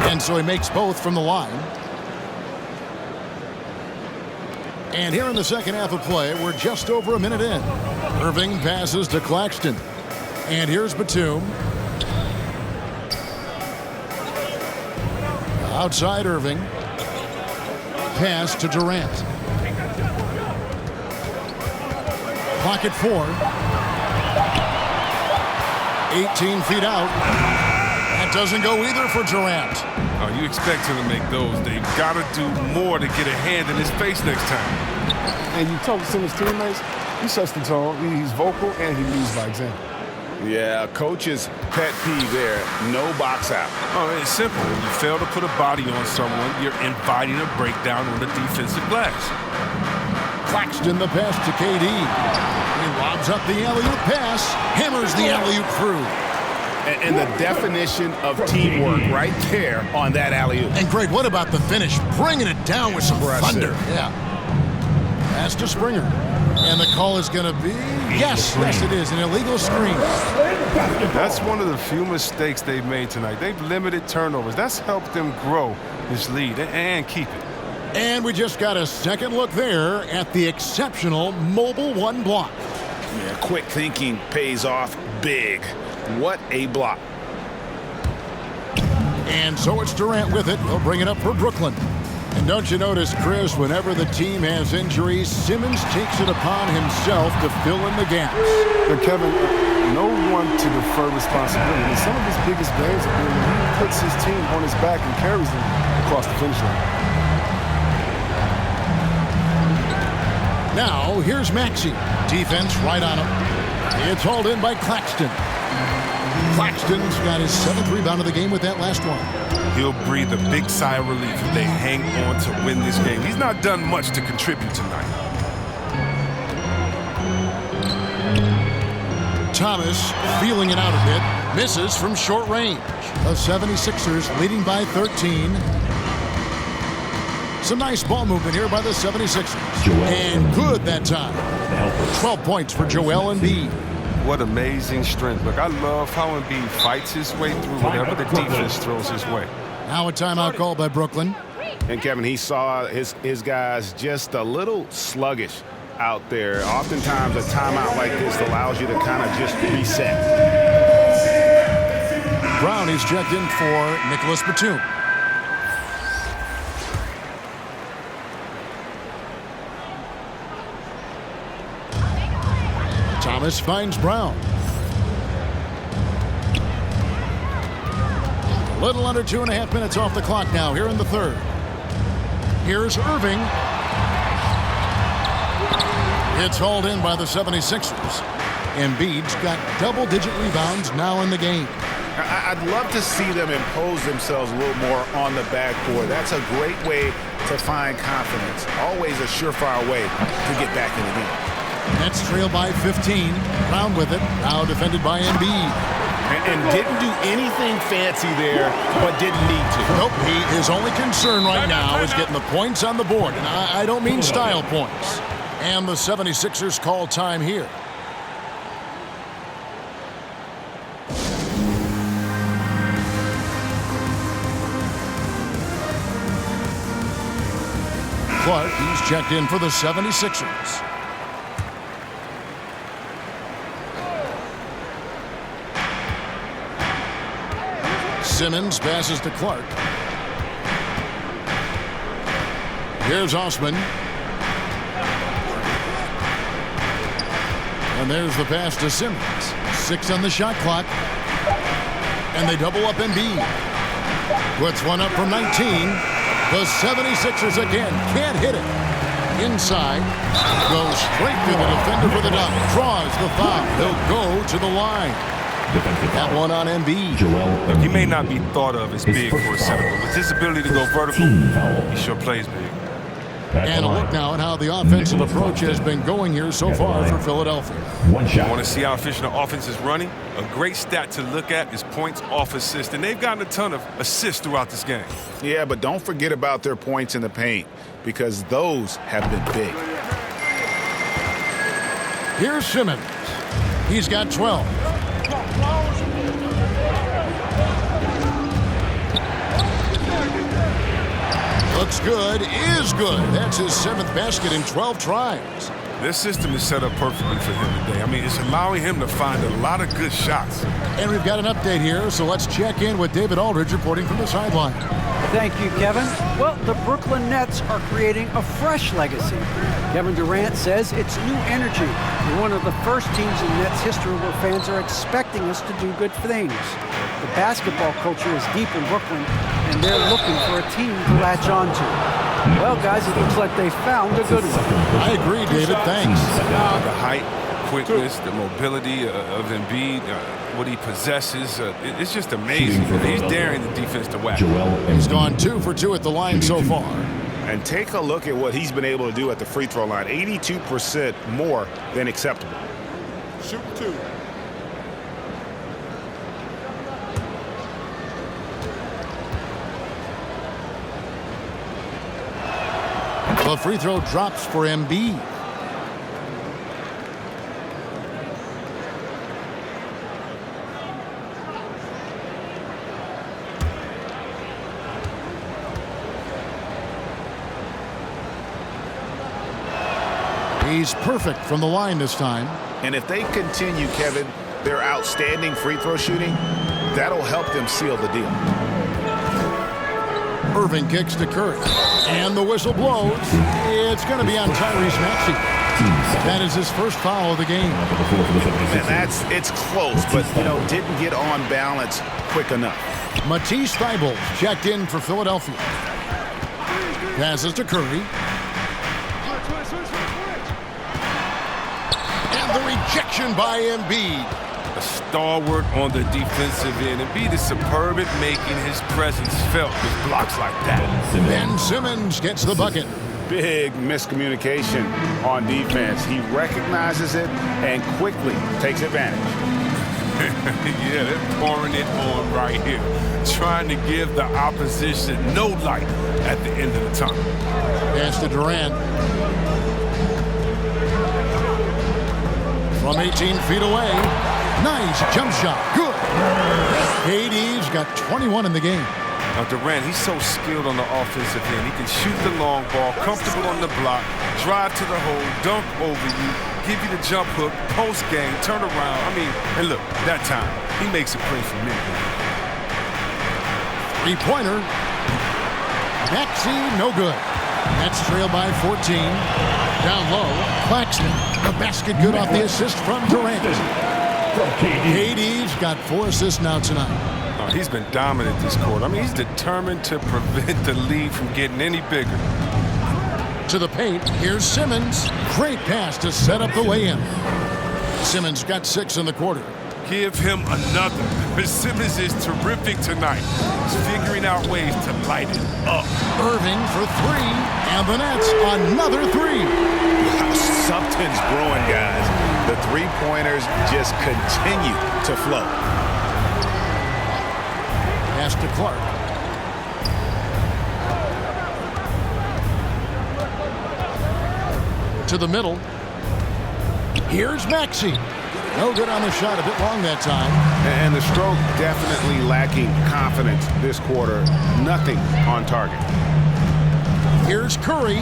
And so he makes both from the line. And here in the second half of play, we're just over a minute in. Irving passes to Claxton. And here's Batum. Outside Irving. Pass to Durant. Clock at 4. 18 feet out. That doesn't go either for Durant. Oh, you expect him to make those. They've got to do more to get a hand in his face next time. And you talk to some of his teammates, he sets the tone, he's vocal, and he leads by example. Yeah, coach's pet peeve there, no box out. Oh, it's simple. When you fail to put a body on someone, you're inviting a breakdown on the defensive glass. Claxton the pass to KD. He lobs up the alley-oop pass, hammers the alley-oop through. And the definition of teamwork right there on that alley-oop. And Greg, what about the finish? Bringing it down with some thunder. Yeah. Pass to Springer. And the call is going to be, yes, it is, an illegal screen. That's one of the few mistakes they've made tonight. They've limited turnovers. That's helped them grow this lead and keep it. And we just got a second look there at the exceptional mobile 1 block. Yeah, quick thinking pays off big. What a block. And so it's Durant with it. He'll bring it up for Brooklyn. And don't you notice, Chris, whenever the team has injuries, Simmons takes it upon himself to fill in the gaps. But Kevin, no one to defer responsibility. And some of his biggest games have been when he puts his team on his back and carries them across the finish line. Now, here's Maxey. Defense right on him. It's hauled in by Claxton. Claxton's got his 7th rebound of the game with that last one. He'll breathe a big sigh of relief if they hang on to win this game. He's not done much to contribute tonight. Thomas feeling it out a bit. Misses from short range. The 76ers leading by 13. Some nice ball movement here by the 76ers. And good that time. 12 points for Joel Embiid. What amazing strength. Look, I love how Embiid fights his way through whatever the defense throws his way. Now a timeout called by Brooklyn. And Kevin, he saw his guys just a little sluggish out there. Oftentimes a timeout like this allows you to kind of just reset. Brown is checked in for Nicholas Batum. Thomas finds Brown. A little under 2.5 minutes off the clock now here in the third. Here's Irving. It's hauled in by the 76ers. Embiid's got double-digit rebounds now in the game. I'd love to see them impose themselves a little more on the backboard. That's a great way to find confidence. Always a surefire way to get back in the game. Nets trail by 15. Brown with it. Now defended by Embiid. And didn't do anything fancy there, but didn't need to. Nope. His only concern right now is getting the points on the board. And I don't mean style points. And the 76ers call time here. Clark, he's checked in for the 76ers. Simmons passes to Clark. Here's Osman. And there's the pass to Simmons. 6 on the shot clock. And they double up Embiid. Puts one up from 19. The 76ers again can't hit it. Inside. Goes straight to the defender for the dunk. Draws the foul. They'll go to the line. That one on Embiid. Look, he may not be thought of as big for a center, but with his ability to go vertical, he sure plays big. And a look now at how the offensive approach has been going here so far for Philadelphia. You want to see how efficient the offense is running? A great stat to look at is points off assist, and they've gotten a ton of assists throughout this game. Yeah, but don't forget about their points in the paint, because those have been big. Here's Simmons. He's got 12. Looks good, is good. That's his 7th basket in 12 tries. This system is set up perfectly for him today. I mean, it's allowing him to find a lot of good shots. And we've got an update here, so let's check in with David Aldridge reporting from the sideline. Thank you, Kevin. Well, the Brooklyn Nets are creating a fresh legacy. Kevin Durant says it's new energy. We're one of the first teams in Nets history where fans are expecting us to do good things. The basketball culture is deep in Brooklyn, and they're looking for a team to latch on to. Well, guys, it looks like they found a good one. I agree, David. Thanks. The height, quickness, the mobility of Embiid, what he possesses, it's just amazing. He's daring the defense to whack. He's gone 2 for 2 at the line so far. And take a look at what he's been able to do at the free throw line. 82% more than acceptable. Shoot 2. The free throw drops for Embiid. He's perfect from the line this time. And if they continue, Kevin, their outstanding free throw shooting, that'll help them seal the deal. Irving kicks to Curry. And the whistle blows. It's going to be on Tyrese Maxey. That is his first foul of the game. And it's close, but, didn't get on balance quick enough. Matisse Thybulle checked in for Philadelphia. Passes to Curry. And the rejection by Embiid. A stalwart on the defensive end. Embiid is superb at making his presence felt with blocks like that. Ben Simmons gets the bucket. Big miscommunication on defense. He recognizes it and quickly takes advantage. Yeah, they're pouring it on right here. Trying to give the opposition no light at the end of the tunnel. Pass to Durant. From 18 feet away. Nice jump shot. Good. KD's got 21 in the game. Now Durant, he's so skilled on the offensive end. He can shoot the long ball, comfortable on the block, drive to the hole, dunk over you, give you the jump hook, post game, turn around. I mean, and look, that time, he makes a play for me. Three-pointer. Maxey, no good. That's trailed by 14. Down low, Claxton. The basket good off the assist from Durant. KD's got 4 assists now tonight. He's been dominant this quarter. I mean, he's determined to prevent the lead from getting any bigger. To the paint, here's Simmons. Great pass to set up the way-in. Simmons got 6 in the quarter. Give him another. Simmons is terrific tonight. He's figuring out ways to light it up. Irving for 3, and the Nets another 3. Something's brewing, guys. The three-pointers just continue to flow. Pass to Clark. To the middle. Here's Maxey. No good on the shot. A bit long that time. And the stroke definitely lacking confidence this quarter. Nothing on target. Here's Curry.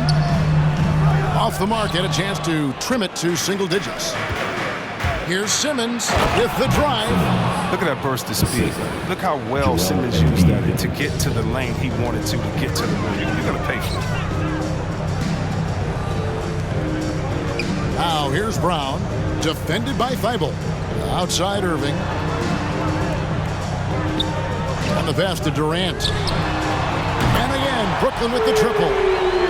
Off the mark. Had a chance to trim it to single digits. Here's Simmons with the drive. Look at that burst of speed. Look how well Simmons used that to get to the lane he wanted to get to the rim. You're going to pay for it. Now here's Brown. Defended by Thibault. Outside Irving. On the pass to Durant. And again, Brooklyn with the triple.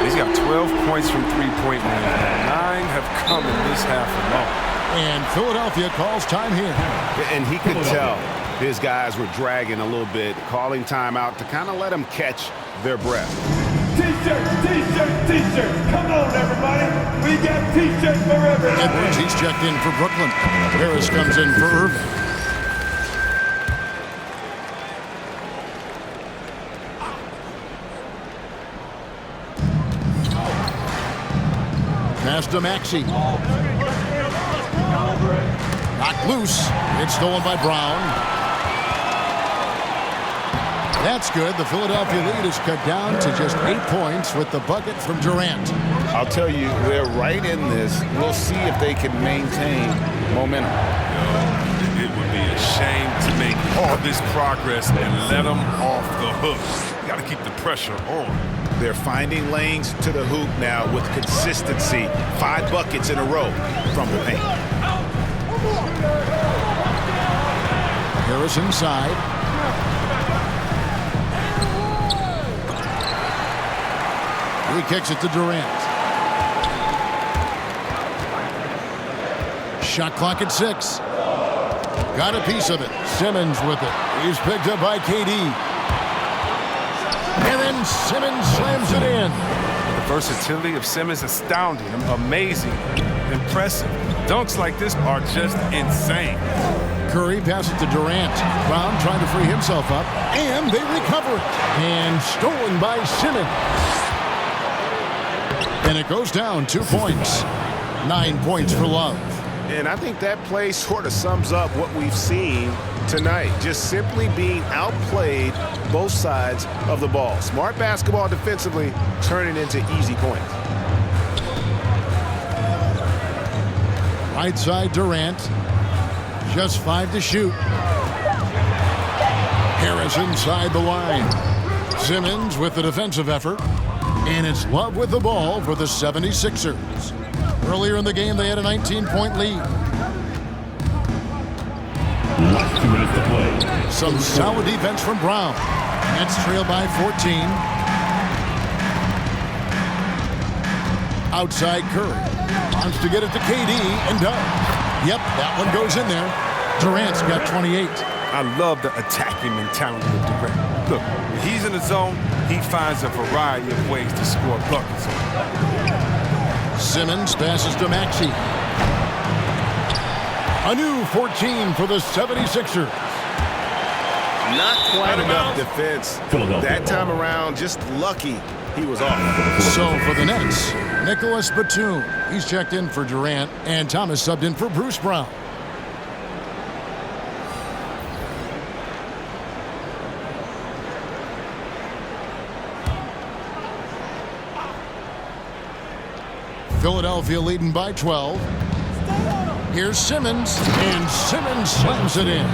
He's got 12 points from three-point range. 9 have come in this half alone. And Philadelphia calls time here. And he could tell his guys were dragging a little bit, calling timeout to kind of let them catch their breath. T-shirts, T-shirts, T-shirts. Come on, everybody. We got T-shirts for everybody. Edwards, he's checked in for Brooklyn. Harris comes in for Irving. Pass to Maxey. Knocked loose. It's stolen by Brown. That's good. The Philadelphia lead is cut down to just 8 points with the bucket from Durant. I'll tell you, they're right in this. We'll see if they can maintain momentum. It would be a shame to make all this progress and let them off the hook. You got to keep the pressure on. They're finding lanes to the hoop now with consistency. 5 buckets in a row from the paint. Harris inside. He kicks it to Durant. Shot clock at 6. Got a piece of it. Simmons with it. He's picked up by KD. And then Simmons slams it in. The versatility of Simmons astounding, amazing, impressive. Dunks like this are just insane. Curry passes to Durant. Brown trying to free himself up. And they recover it. And stolen by Simmons. And it goes down 2 points. 9 points for Love. And I think that play sort of sums up what we've seen tonight. Just simply being outplayed both sides of the ball. Smart basketball defensively, turning into easy points. Right side Durant. Just 5 to shoot. Harris inside the line. Simmons with the defensive effort. And it's Love with the ball for the 76ers. Earlier in the game, they had a 19-point lead. Last 2 minutes to play. Some solid defense from Brown. Nets trail by 14. Outside Curry. Wants to get it to KD and does. Yep, that one goes in there. Durant's got 28. I love the attacking mentality of Durant. Look, when he's in the zone, he finds a variety of ways to score buckets. Simmons passes to Maxey. A new 14 for the 76ers. Not quite enough defense. That time around, just lucky he was off. So for the Nets, Nicholas Batum. He's checked in for Durant, and Thomas subbed in for Bruce Brown. Philadelphia leading by 12. Here's Simmons, and Simmons slams it in.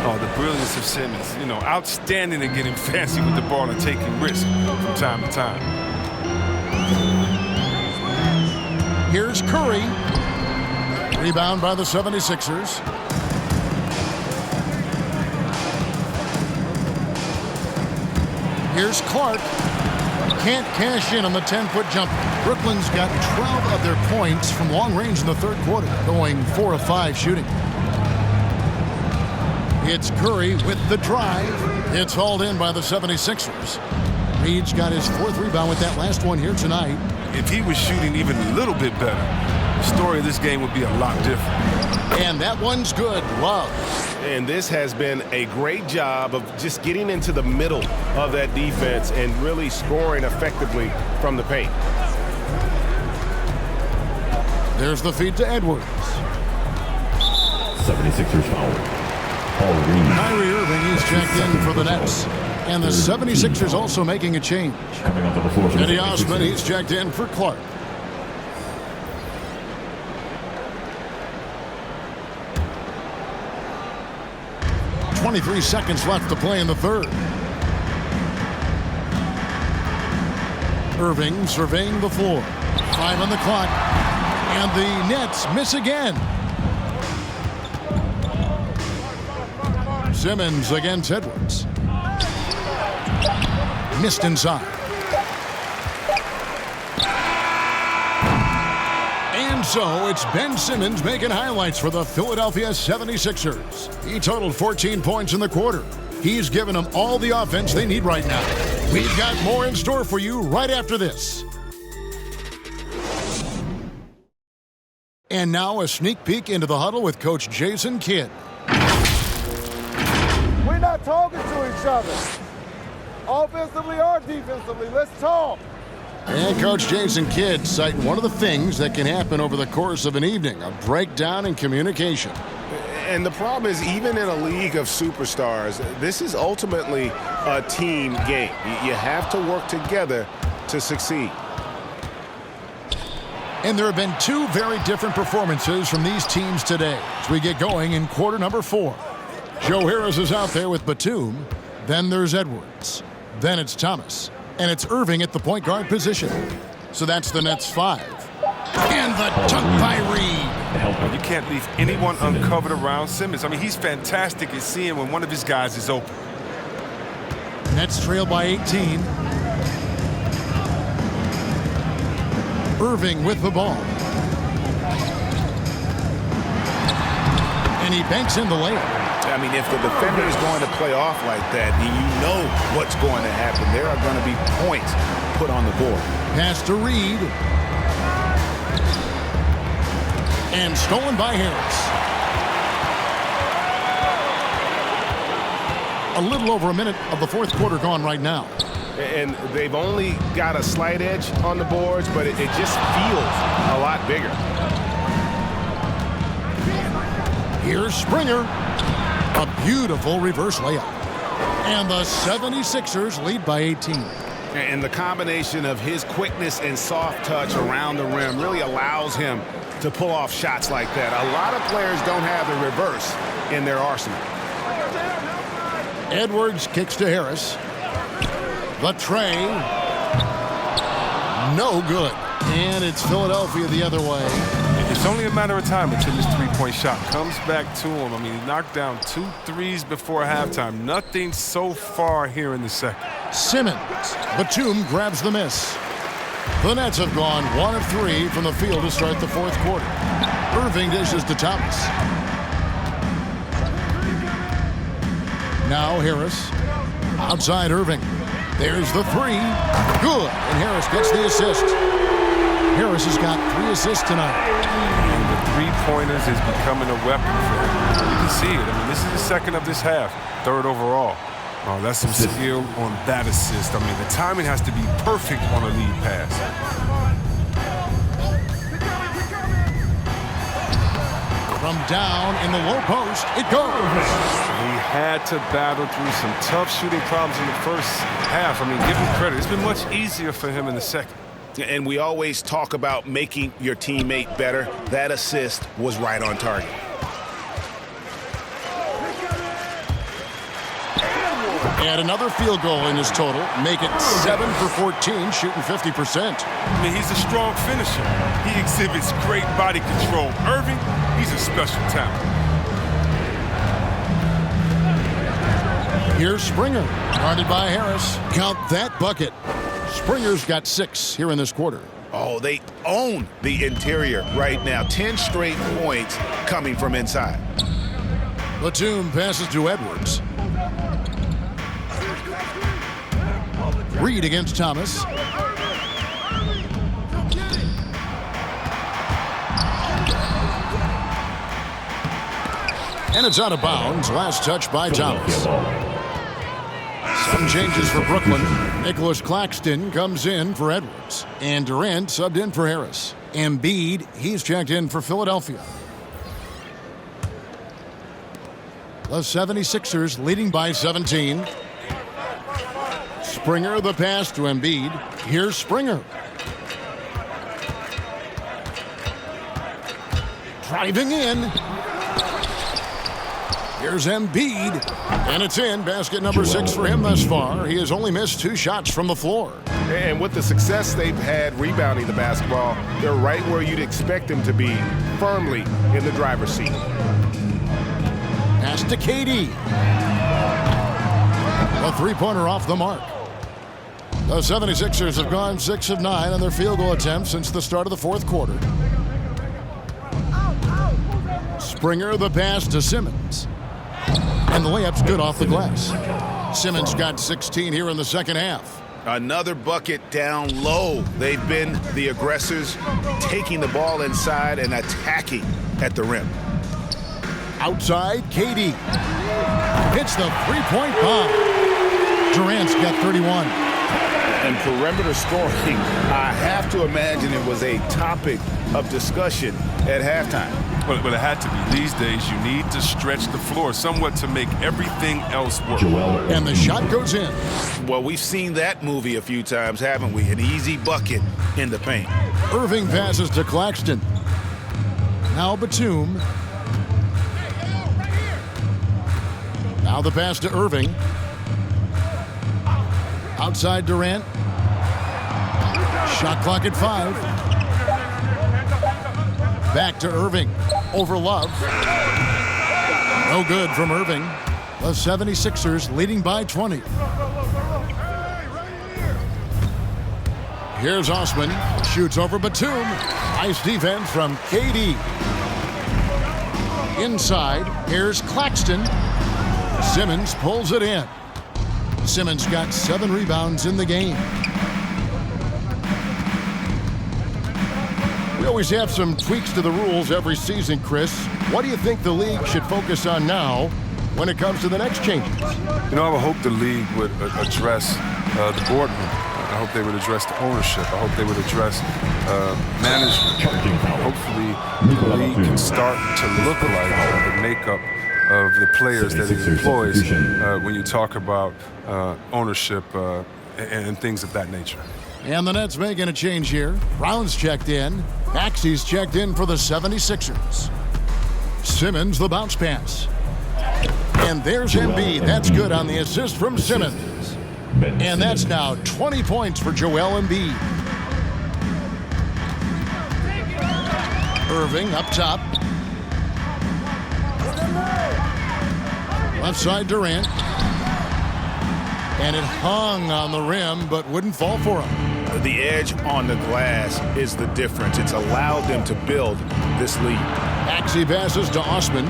Oh, the brilliance of Simmons. You know, outstanding at getting fancy with the ball and taking risks from time to time. Here's Curry. Rebound by the 76ers. Here's Clark. Can't cash in on the 10-foot jumper. Brooklyn's got 12 of their points from long range in the third quarter, going 4 of 5 shooting. It's Curry with the drive. It's hauled in by the 76ers. Reed's got his 4th rebound with that last one here tonight. If he was shooting even a little bit better, the story of this game would be a lot different. And that one's good. Love. And this has been a great job of just getting into the middle of that defense and really scoring effectively from the paint. There's the feed to Edwards. 76ers foul. Kyrie Irving, he's checked in for the Nets. And the 76ers also making a change. Eddie Osman, he's checked in for Clark. .23 seconds left to play in the third. Irving surveying the floor. 5 on the clock. And the Nets miss again. Simmons against Edwards. Missed inside. And so it's Ben Simmons making highlights for the Philadelphia 76ers. He totaled 14 points in the quarter. He's given them all the offense they need right now. We've got more in store for you right after this. And now a sneak peek into the huddle with Coach Jason Kidd. We're not talking to each other, offensively or defensively. Let's talk. And Coach Jason Kidd citing one of the things that can happen over the course of an evening, a breakdown in communication. And the problem is, even in a league of superstars, this is ultimately a team game. You have to work together to succeed. And there have been 2 very different performances from these teams today as we get going in quarter number 4. Joe Harris is out there with Batum. Then there's Edwards. Then it's Thomas. And it's Irving at the point guard position. So that's the Nets 5. And the dunk by Reed. You can't leave anyone uncovered around Simmons. I mean, he's fantastic at seeing when one of his guys is open. Nets trail by 18. Irving with the ball. And he banks in the layup. I mean, if the defender is going to play off like that, then you know what's going to happen. There are going to be points put on the board. Pass to Reed. And stolen by Harris. A little over a minute of the fourth quarter gone right now. And they've only got a slight edge on the boards, but it just feels a lot bigger. Here's Springer. A beautiful reverse layup. And the 76ers lead by 18. And the combination of his quickness and soft touch around the rim really allows him to pull off shots like that. A lot of players don't have the reverse in their arsenal. Edwards kicks to Harris. The tray. No good. And it's Philadelphia the other way. It's only a matter of time until this three-point shot comes back to him. I mean, he knocked down 2 threes before halftime. Nothing so far here in the second. Simmons. Batum grabs the miss. The Nets have gone 1 of 3 from the field to start the fourth quarter. Irving dishes to Thomas. Now Harris. Outside Irving. There's the three. Good. And Harris gets the assist. Harris has got 3 assists tonight. And the three-pointers is becoming a weapon for him. You can see it. I mean, this is the second of this half, 3rd overall. Oh, that's some skill on that assist. I mean, the timing has to be perfect on a lead pass. From down in the low post, it goes. He had to battle through some tough shooting problems in the first half. I mean, give him credit. It's been much easier for him in the second. And we always talk about making your teammate better. That assist was right on target. And another field goal in his total. Make it 7 for 14, shooting 50%. I mean, he's a strong finisher. He exhibits great body control. Irving, he's a special talent. Here's Springer, guarded by Harris. Count that bucket. Springer's got 6 here in this quarter. Oh, they own the interior right now. 10 straight points coming from inside. Batum passes to Edwards. Reed against Thomas. And it's out of bounds. Last touch by Thomas. Some changes for Brooklyn. Nicholas Claxton comes in for Edwards. And Durant subbed in for Harris. Embiid, he's checked in for Philadelphia. The 76ers leading by 17. Springer the pass to Embiid. Here's Springer. Driving in. Here's Embiid. And it's in. Basket number 6 for him thus far. He has only missed 2 shots from the floor. And with the success they've had rebounding the basketball, they're right where you'd expect them to be, firmly in the driver's seat. Pass to KD. A 3-pointer off the mark. The 76ers have gone 6 of 9 on their field goal attempts since the start of the 4th quarter. Springer the pass to Simmons. And the layup's good off the glass. Simmons got 16 here in the second half. Another bucket down low. They've been the aggressors, taking the ball inside and attacking at the rim. Outside, KD. Hits the 3-point bomb. Durant's got 31. And perimeter scoring, I have to imagine it was a topic of discussion at halftime. But it had to be. These days, you need to stretch the floor somewhat to make everything else work. And the shot goes in. Well, we've seen that movie a few times, haven't we? An easy bucket in the paint. Irving passes to Claxton. Now Batum. Now the pass to Irving. Outside Durant. Shot clock at 5. Back to Irving. Over Love. No good from Irving. The 76ers leading by 20. Here's Osman. Shoots over Batum. Nice defense from KD. Inside. Here's Claxton. Simmons pulls it in. Simmons got 7 rebounds in the game. We always have some tweaks to the rules every season, Chris. What do you think the league should focus on now when it comes to the next changes? You know, I would hope the league would address the boardroom. I hope they would address the ownership. I hope they would address management. Hopefully, the league can start to look like the makeup of the players that it employs when you talk about ownership and things of that nature. And the Nets making a change here. Brown's checked in. Maxey's checked in for the 76ers. Simmons the bounce pass. And there's Embiid. That's good on the assist from Simmons. And that's now 20 points for Joel Embiid. Irving up top. Left side Durant. And it hung on the rim, but wouldn't fall for him. The edge on the glass is the difference. It's allowed them to build this lead. Maxey passes to Osman.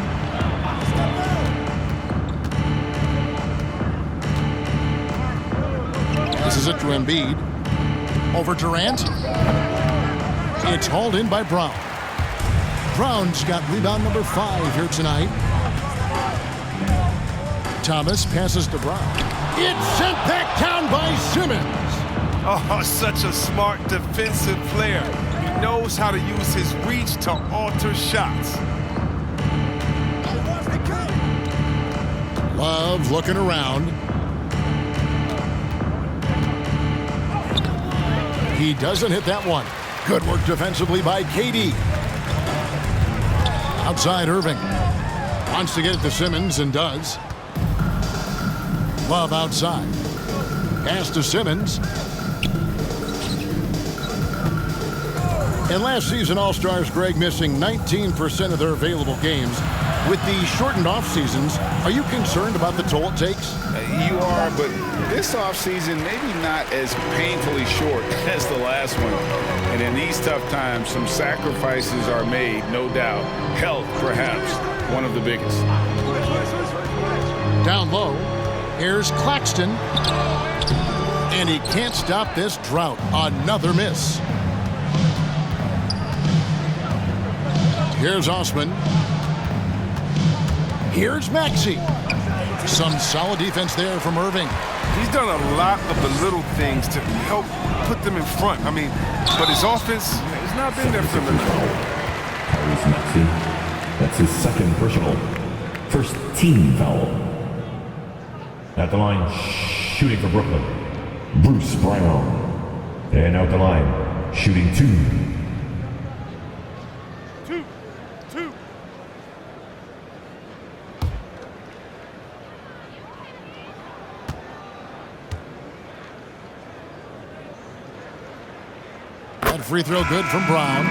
This is it to Embiid. Over Durant. It's hauled in by Brown. Brown's got rebound number 5 here tonight. Thomas passes to Brown. It's sent back down by Simmons. Oh, such a smart defensive player. He knows how to use his reach to alter shots. Love looking around. He doesn't hit that one. Good work defensively by KD. Outside Irving. Wants to get it to Simmons and does. Love outside. Pass to Simmons. And last season, All-Stars Greg missing 19% of their available games. With the shortened off seasons, are you concerned about the toll it takes? You are, but this offseason maybe not as painfully short as the last one. And in these tough times, some sacrifices are made, no doubt. Health, perhaps, one of the biggest. Down low, here's Claxton. And he can't stop this drought. Another miss. Here's Osman. Here's Maxey. Some solid defense there from Irving. He's done a lot of the little things to help put them in front. I mean, but his offense has not been there for him. Tyrese Maxey. That's his second personal. First team foul. At the line, shooting for Brooklyn, Bruce Brown. And out the line, shooting 2. That free throw good from Brown.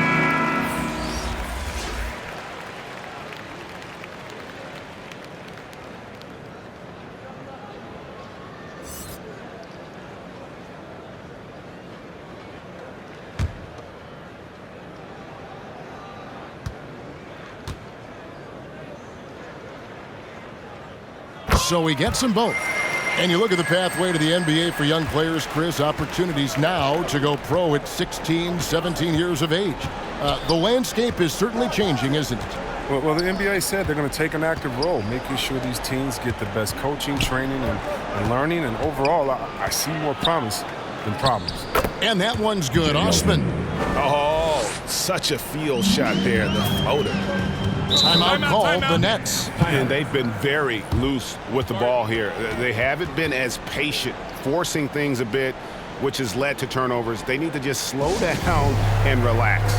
So he gets them both. And you look at the pathway to the NBA for young players, Chris, opportunities now to go pro at 16, 17 years of age. The landscape is certainly changing, isn't it? Well, the NBA said they're going to take an active role, making sure these teams get the best coaching, training, and learning. And overall, I see more promise than problems. And that one's good. Osman. Oh, such a field shot there, the floater. Timeout called the Nets. And they've been very loose with the ball here. They haven't been as patient, forcing things a bit, which has led to turnovers. They need to just slow down and relax.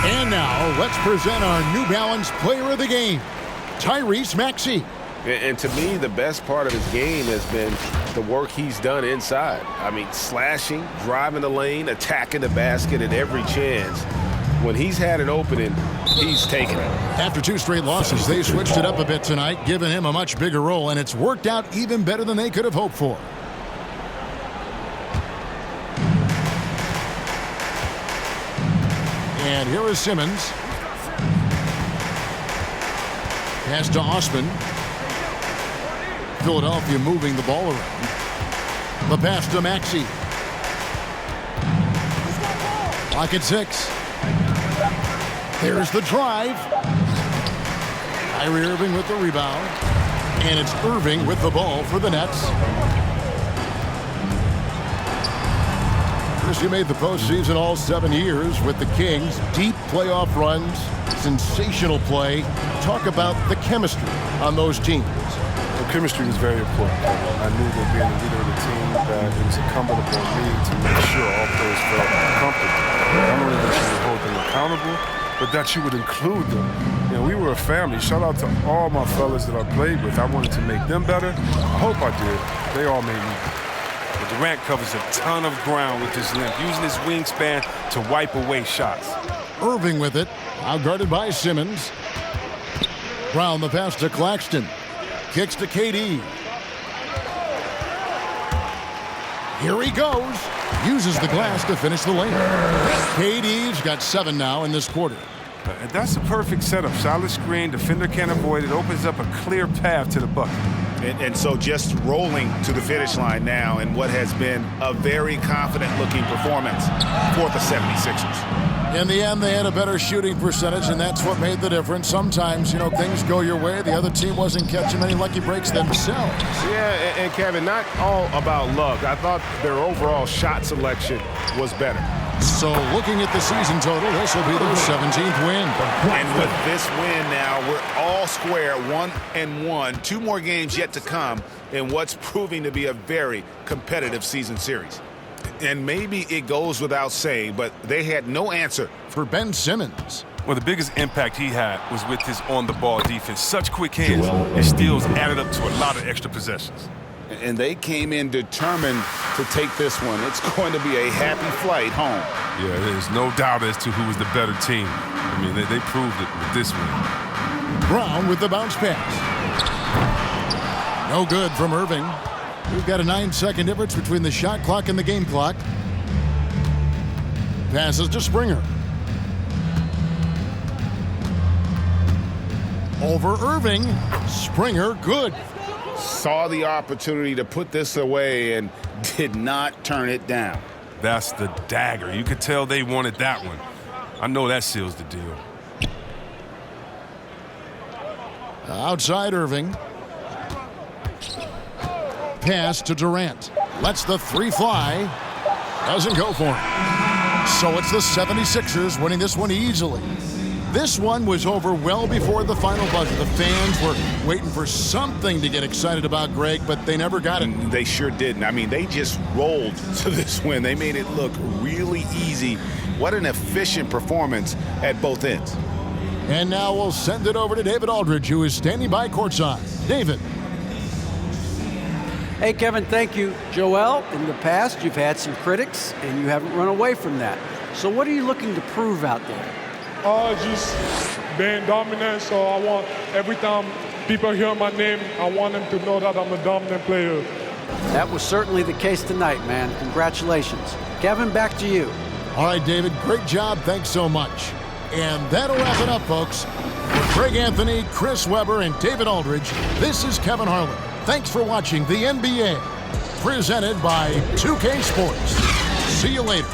And now, let's present our New Balance Player of the Game, Tyrese Maxey. And to me, the best part of his game has been the work he's done inside. I mean, slashing, driving the lane, attacking the basket at every chance. When he's had an opening, he's taken it. After 2 straight losses, they switched it up a bit tonight, giving him a much bigger role, and it's worked out even better than they could have hoped for. And here is Simmons. Pass to Osman. Philadelphia moving the ball around. The pass to Maxey. Clock at 6. There's the drive. Kyrie Irving with the rebound. And it's Irving with the ball for the Nets. Chris, you made the postseason all 7 years with the Kings. Deep playoff runs, sensational play. Talk about the chemistry on those teams. The chemistry was very important. I knew that being the leader of the team, that it was incumbent upon me to make sure all players felt comfortable. Not only that you would hold them accountable, but that you would include them. You know, we were a family. Shout out to all my fellas that I played with. I wanted to make them better. I hope I did. They all made me. But Durant covers a ton of ground with his length, using his wingspan to wipe away shots. Irving with it, outguarded by Simmons. Brown the pass to Claxton. Kicks to KD. Here he goes. Uses the glass to finish the lane. KD's got 7 now in this quarter. And that's a perfect setup. Solid screen, defender can't avoid it. Opens up a clear path to the bucket. And so just rolling to the finish line now in what has been a very confident-looking performance for the 76ers. In the end, they had a better shooting percentage, and that's what made the difference. Sometimes, things go your way. The other team wasn't catching many lucky breaks themselves. Yeah, and Kevin, not all about luck. I thought their overall shot selection was better. So looking at the season total, this will be their 17th win. And with this win now, we're all square, 1-1. 2 more games yet to come in what's proving to be a very competitive season series. And maybe it goes without saying, but they had no answer for Ben Simmons. Well, the biggest impact he had was with his on-the-ball defense. Such quick hands and steals added up to a lot of extra possessions. And they came in determined to take this one. It's going to be a happy flight home. Yeah, there's no doubt as to who was the better team. I mean, they proved it with this win. Brown with the bounce pass. No good from Irving. We've got a 9-second difference between the shot clock and the game clock. Passes to Springer. Over Irving. Springer, good. Saw the opportunity to put this away and did not turn it down. That's the dagger. You could tell they wanted that one. I know that seals the deal. Outside Irving. Pass to Durant. Lets the 3 fly. Doesn't go for him. So it's the 76ers winning this one easily. This one was over well before the final buzzer. The fans were waiting for something to get excited about, Greg, but they never got it. They sure didn't. I mean, they just rolled to this win. They made it look really easy. What an efficient performance at both ends. And now we'll send it over to David Aldridge, who is standing by courtside. David. Hey, Kevin, thank you. Joel, in the past, you've had some critics, and you haven't run away from that. So what are you looking to prove out there? Just being dominant, so I want every time people hear my name, I want them to know that I'm a dominant player. That was certainly the case tonight, man. Congratulations. Kevin, back to you. All right, David, great job. Thanks so much. And that'll wrap it up, folks. For Greg Anthony, Chris Webber, and David Aldridge, this is Kevin Harlan. Thanks for watching the NBA, presented by 2K Sports. See you later.